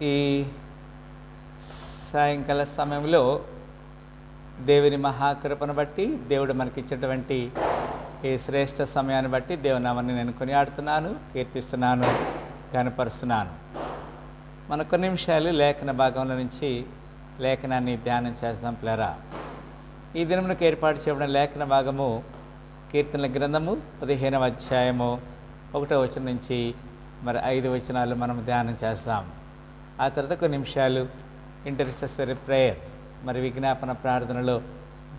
ఈ సాయంకాల సమయంలో దేవుని మహాకృపను బట్టి, దేవుడు మనకిచ్చినటువంటి ఈ శ్రేష్ఠ సమయాన్ని బట్టి దేవుని నామాన్ని నేను కొనియాడుతున్నాను, కీర్తిస్తున్నాను, గణపరుస్తున్నాను. మన కొన్ని నిమిషాలు లేఖన భాగంలో నుంచి లేఖనాన్ని ధ్యానం చేద్దాం పిల్లరా. ఈ దినమునకు ఏర్పాటు చేయబడిన లేఖన భాగము కీర్తనల గ్రంథము 15వ అధ్యాయము 1వ వచనం నుంచి 5 వచనాలు మనం ధ్యానం చేస్తాం. ఆ తర్వాత కొన్ని నిమిషాలు ఇంటర్సెసరీ ప్రేయర్ విజ్ఞాపన ప్రార్థనలో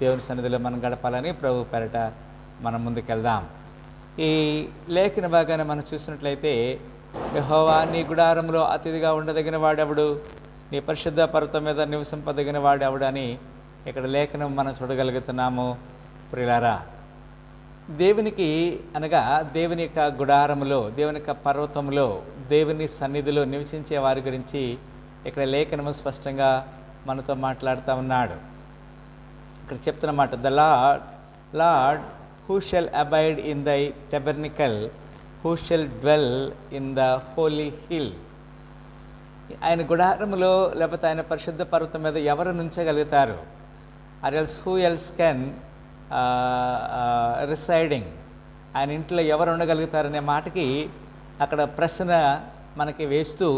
దేవుని సన్నిధిలో మనం గడపాలని ప్రభు పేరట మనం ముందుకెళ్దాం. ఈ లేఖన భాగాన్ని మనం చూసినట్లయితే, యెహోవా నీ గుడారంలో అతిథిగా ఉండదగిన వాడెవడు, నీ పరిశుద్ధ పర్వతం మీద నివసింపదగిన వాడెవడు అని ఇక్కడ లేఖనం మనం చూడగలుగుతున్నాము. ప్రియులారా, దేవునికి అనగా దేవుని యొక్క గుడారములో, దేవుని యొక్క పర్వతంలో, దేవుని సన్నిధిలో నివసించే వారి గురించి ఇక్కడ లేఖనము స్పష్టంగా మనతో మాట్లాడుతూ ఉన్నాడు. ఇక్కడ చెప్తున్నమాట, the Lord who shall abide in thy tabernacle, who shall dwell in the holy hill. ఆయన గుడారములో లేకపోతే ఆయన పరిశుద్ధ పర్వతం మీద ఎవరు నుంచగలుగుతారు? Or else who else can residing, ఆయన ఇంట్లో ఎవరు ఉండగలుగుతారనే మాటకి అక్కడ ప్రశ్న మనకి వేస్తూ,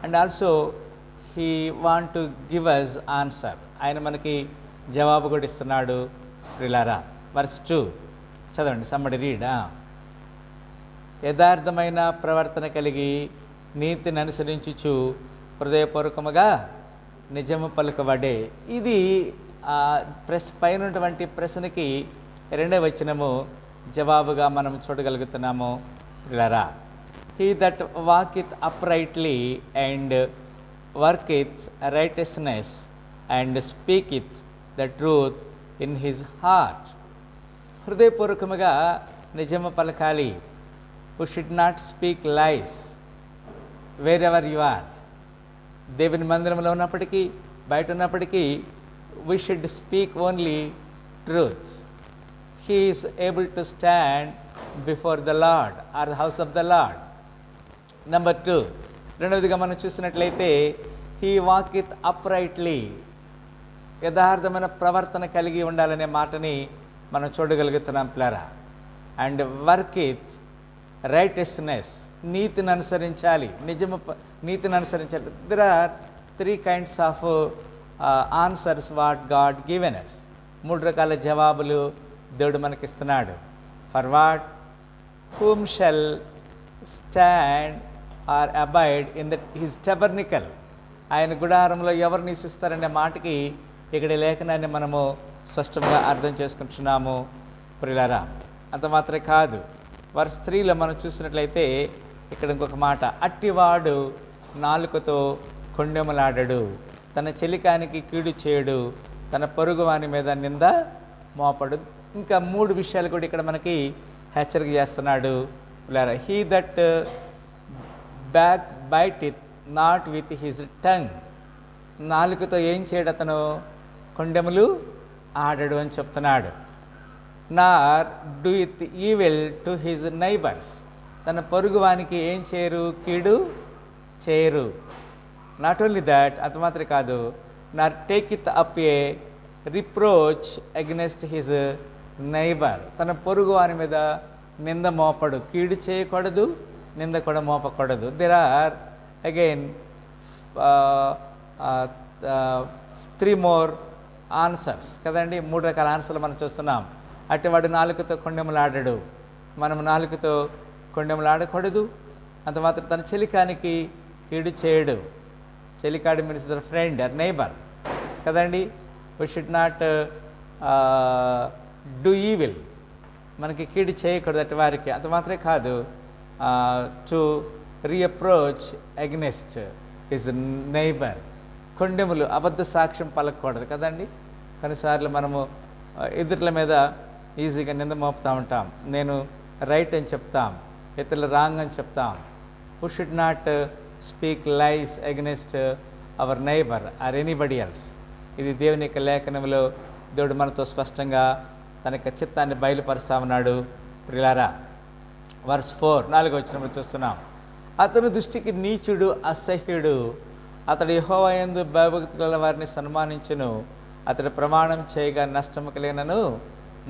and also he want to give us answer, ఆయన మనకి జవాబు కూడా ఇస్తున్నాడు. ప్రియులారా, వర్స్ 2 చదవండి, సమ్మడి రీడ్. యథార్థమైన ప్రవర్తన కలిగి నీతిని అనుసరించుచు హృదయపూర్వకముగా నిజము పలుకబడే. ఇది పైన ఉన్నటువంటి ప్రశ్నకి 2వ వచనము జవాబుగా మనం చూడగలుగుతున్నాము. ప్రియులారా, he that walketh uprightly and worketh righteousness and speaketh the truth in his heart. హృదయపూర్వకముగా నిజము పలకాలి. Who should not speak lies where ever you are. దేవుని మందిరంలో ఉన్నప్పటికీ, బయట ఉన్నప్పటికీ, we should speak only truth. He is able to stand before the Lord or the house of the Lord. Number 2, రెండవదిగా మనం చూసినట్లయితే, he walketh uprightly, యథార్థమైన ప్రవర్తన కలిగి ఉండాలనే మాటని మనం చూడగలుగుతున్నాం పిల్లరా. అండ్ వర్కిత్ రైటెస్నెస్, నీతిని అనుసరించాలి, నీతిని అనుసరించాలి. There are 3 kinds of answers what God given us. 3 రకాల జవాబులు దేవుడు మనకిస్తున్నాడు. For what, whom shall stand or abide in his tabernacle, ఆయన గుడారంలో ఎవరు నివసిస్తారనే మాటకి ఇక్కడ లేఖనాన్ని మనము స్పష్టంగా అర్థం చేసుకుంటున్నాము. ప్రియులారా, అంత మాత్రమే కాదు, వర్స్ 3లో మనం చూసినట్లయితే ఇక్కడ ఇంకొక మాట, అట్టివాడు నాలుకతో కొండెములాడడు, తన చెలికానికి కీడు చేయడు, తన పొరుగువాని మీద నింద మోపడు. ఇంకా 3 విషయాలు కూడా ఇక్కడ మనకి హెచ్చరిక చేస్తున్నాడు. He that backbiteth not with his tongue, నాలుకతో ఏం చేయడు అతను? కొండెములు ఆడడు అని చెప్తున్నాడు. Nor doeth evil to his neighbours, తన పొరుగువానికి ఏం చేయరు? కీడు చేయరు. నాట్ ఓన్లీ దాట్, అంత మాత్రమే కాదు, నార్ take it up A reproach against his neighbour, తన పొరుగు వారి మీద నింద మోపడు, కీడు చేయకూడదు, నింద కూడా మోపకూడదు. There are again 3 more answers కదండి. 3 రకాల ఆన్సర్లు మనం చూస్తున్నాం. అట్టివాడు నాలుకతో కొండెములాడడు, మనం నాలుకతో కొండెములాడకూడదు. అంత మాత్రం తన చెలికానికి కీడు చేయడు. చెలికాడు means the friend or neighbour కదండి. We should not do evil, మనకి కీడు చేయకూడదు అటు వారికి. అంత మాత్రమే కాదు, to reproach against his neighbour, కొండెములు అబద్ధ సాక్ష్యం పలకూడదు కదండి. కొన్నిసార్లు మనము ఎదుర్ల మీద ఈజీగా నింద మోపుతూ ఉంటాం. నేను రైట్ అని చెప్తాం, ఇతరులు రాంగ్ అని చెప్తాం. Who should not speak lies against our neighbour or anybody else. ఇది దేవుని యొక్క లేఖనంలో దేవుడు మనతో స్పష్టంగా తన యొక్క చిత్తాన్ని బయలుపరుస్తా ఉన్నాడు. ప్రియులారా, వర్స్ 4 4వ వచనంలో చూస్తున్నాం, అతను దృష్టికి నీచుడు, అసహ్యుడు, అతడు యెహోవా యందు భయభక్తి గల వారిని సన్మానించును, అతడు ప్రమాణం చేయగా నష్టము కలిగినను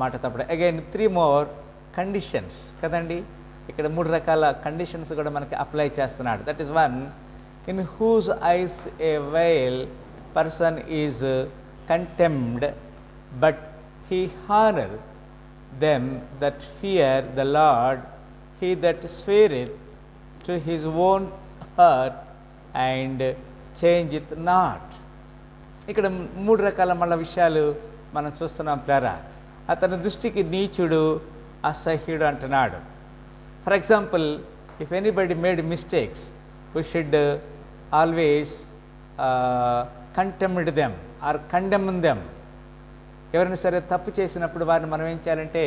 మాట తప్పడు. అగైన్ 3 more కండిషన్స్ కదండి. ఇక్కడ 3 రకాల కండిషన్స్ కూడా మనకి అప్లై చేస్తున్నాడు. That is 1, in whose eyes a vile person is contemned but he honour them that fear the Lord, he that sweareth to his own hurt and change it not. ఇక్కడ 3 రకాల మళ్ళీ విషయాలు మనం చూస్తున్నాం ప్లారా. అతని దృష్టికి నీచుడు, అసహ్యుడు అంటున్నాడు. For example, if anybody made mistakes we should always contemned them or condemn them. ఎవరైనా సరే తప్పు చేసినప్పుడు వారిని మనం ఏం చేయాలంటే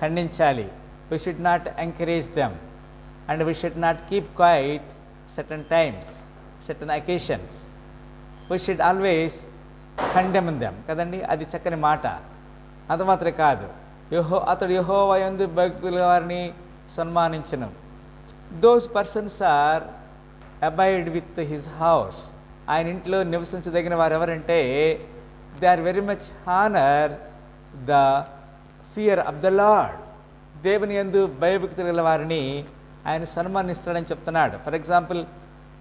ఖండించాలి. We should not encourage them and we should not keep quiet certain times, certain occasions. We should always condemn them కదండి. అది చక్కని మాట. అది మాత్రమే కాదు, అతడు యెహోవా యందు భక్తుల వారిని సన్మానించును. Those persons are abide with his house. ఆయన ఇంట్లో నివసించదగిన వారు ఎవరంటే they are very much honour the fear of the Lord. దేవుని యందు భయభక్తులు గల వారిని ఆయన సన్మానిస్తాడని చెప్తున్నాడు. For example,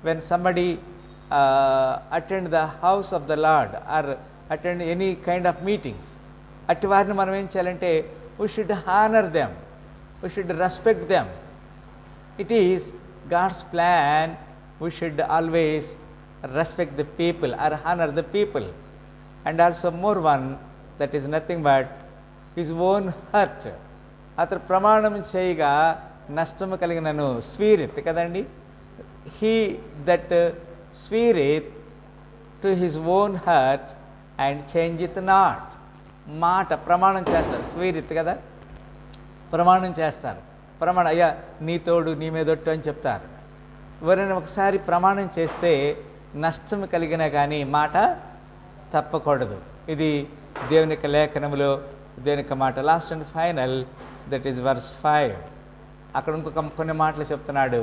when somebody attend the house of the Lord or attend any kind of meetings, అట్టి వారిని మనం ఏం చేయాలంటే we should honour them, we should respect them. It is God's plan. We should always respect the people or honour the people. And also more one, that is nothing but his own hurt. అతను ప్రమాణం చేయగా నష్టము కలిగినను, sweareth కదండి. He that sweareth to his own hurt and change it not. మాట ప్రమాణం చేస్తారు, స్వీరిత్ కదా, ప్రమాణం చేస్తారు. ప్రమాణం, అయ్యా నీ తోడు నీ మీదొట్టు అని చెప్తారు. ఎవరైనా ఒకసారి ప్రమాణం చేస్తే నష్టం కలిగినా కానీ మాట తప్పకూడదు. ఇది దేవుని యొక్క లేఖనములో దేవుని యొక్క మాట. Last and final, that is verse 5. అక్కడ ఇంకొక కొన్ని మాటలు చెప్తున్నాడు.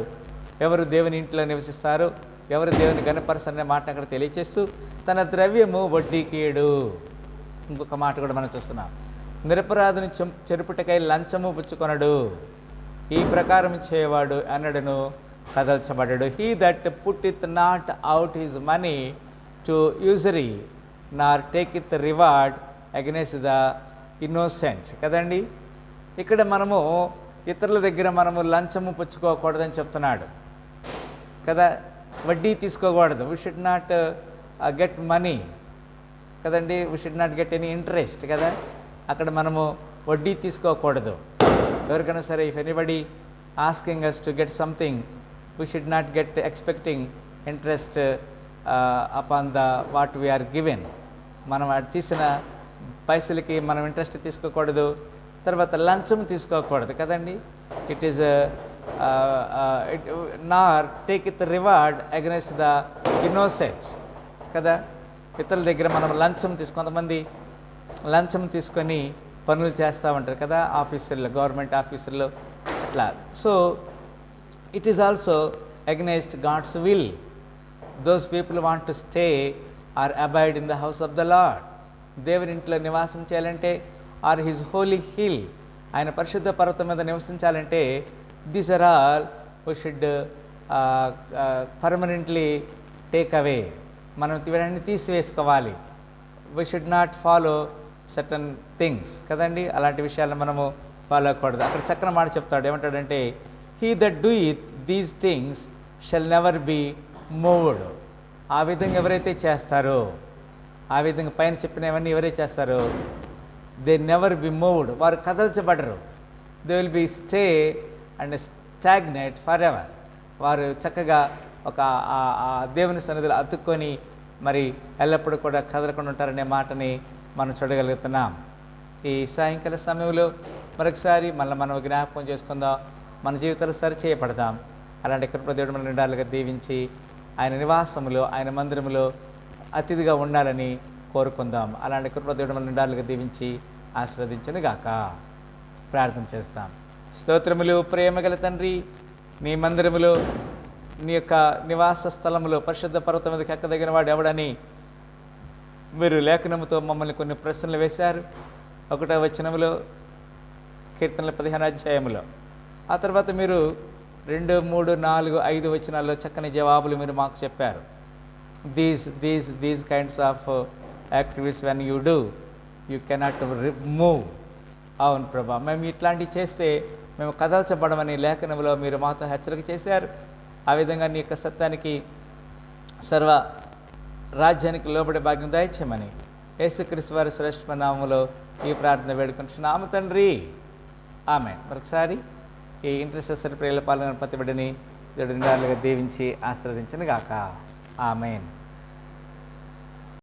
ఎవరు దేవుని ఇంట్లో నివసిస్తారు, ఎవరు దేవుని గణపరచనే మాట అక్కడ తెలియచేస్తూ, తన ద్రవ్యము వడ్డీకీయడు. ఇంకొక మాట కూడా మనం చూస్తున్నాం. నిరపరాధిని చెరుపుటకై లంచము పుచ్చుకొనడు, ఈ ప్రకారం చేయవాడు అన్నడును కదల్చబడడు. He that putteth not out his money to usury nor taketh reward against the innocent కదండి. ఇక్కడ మనము ఇతరుల దగ్గర మనము లంచము పుచ్చుకోకూడదని చెప్తున్నాడు కదా, వడ్డీ తీసుకోకూడదు. We should not get money కదండి, we should not get any interest కదా. అక్కడ మనము వడ్డీ తీసుకోకూడదు. ఎవరికైనా సరే, if anybody asking us to get something, we should not get expecting interest upon the what we're given. మనం అది తీసిన పైసలకి మనం ఇంట్రెస్ట్ తీసుకోకూడదు. తర్వాత లంచం తీసుకోకూడదు కదండి. It is Nar take it reward against the innocent కదా. ఇతరుల దగ్గర మనం లంచం కొంతమంది లంచం తీసుకొని పనులు చేస్తూ ఉంటారు కదా, ఆఫీసర్లు, గవర్నమెంట్ ఆఫీసర్లు అట్లా. So it is also against God's will. Those people want to stay or abide in the house of the Lord. దేవుని ఇంట్లో నివాసం చేయాలంటే, ఆర్ హిజ్ హోలీ హిల్, ఆయన పరిశుద్ధ పర్వతం మీద నివసించాలంటే, these are all we should permanently take away. మనం ఇవన్నీ తీసివేసుకోవాలి. We should not follow certain things కదండి. అలాంటి విషయాలను మనము ఫాలో అవ్వకూడదు. అక్కడ చక్కని మాట చెప్తాడు. ఏమంటాడంటే, he that do it these things shall never be moved. ఆ విధంగా ఎవరైతే చేస్తారో, ఆ విధంగా పైన చెప్పినవన్నీ ఎవరైతే చేస్తారో, దే నెవర్ బి మూవ్డ్, వారు కదల్చబడరు. They will be stay and stagnate for ever. వారు చక్కగా ఒక దేవుని సన్నిధిలో అతుక్కొని మరి ఎల్లప్పుడూ కూడా కదలకుండా ఉంటారనే మాటని మనం చూడగలుగుతున్నాం. ఈ సాయంకాల సమయంలో మరొకసారి మనం జ్ఞాపకం చేసుకుందాం, మన జీవితాలు సరి చేయబడదాం. అలాంటి కృపదేవుడు మన నిండాలుగా దీవించి ఆయన నివాసములో, ఆయన మందిరములో అతిథిగా ఉండాలని కోరుకుందాం. అలాంటి కృపదేవుడు మన నిండాలుగా దీవించి ఆశీర్వదించును గాక. ప్రార్థన చేస్తాం. స్తోత్రములు ప్రేమగల తండ్రి, నీ మందిరములో నీ యొక్క నివాస స్థలంలో పరిశుద్ధ పర్వతం మీదకి ఎక్కదగిన వాడు ఎవడని మీరు లేఖనముతో మమ్మల్ని కొన్ని ప్రశ్నలు వేశారు. 1వ వచనంలో, కీర్తనల 15వ అధ్యాయంలో. ఆ తర్వాత మీరు 2, 3, 4, 5 వచనాల్లో చక్కని జవాబులు మీరు మాకు చెప్పారు. These kinds of activities when you do you cannot move. అవును ప్రభా, మేము ఇట్లాంటివి చేస్తే మేము కదల్చబడమని లేఖనంలో మీరు మాతో హెచ్చరిక చేశారు. ఆ విధంగా నీ యొక్క సత్యానికి, సర్వ రాజ్యానికి లోబడే భాగ్యం దయచేయమని యేసుక్రీస్తు వారి శ్రేష్ఠ నామములో ఈ ప్రార్థన వేడుకుంటున్నాము తండ్రి, ఆమేన్. మరొకసారి ఈ ఇంటర్సెసరీ ప్రేయర్లో పాల్గొన్న ప్రతి బిడ్డని దేవుడు నిండాలుగా దీవించి ఆశీర్వదించును గాక. ఆమేన్.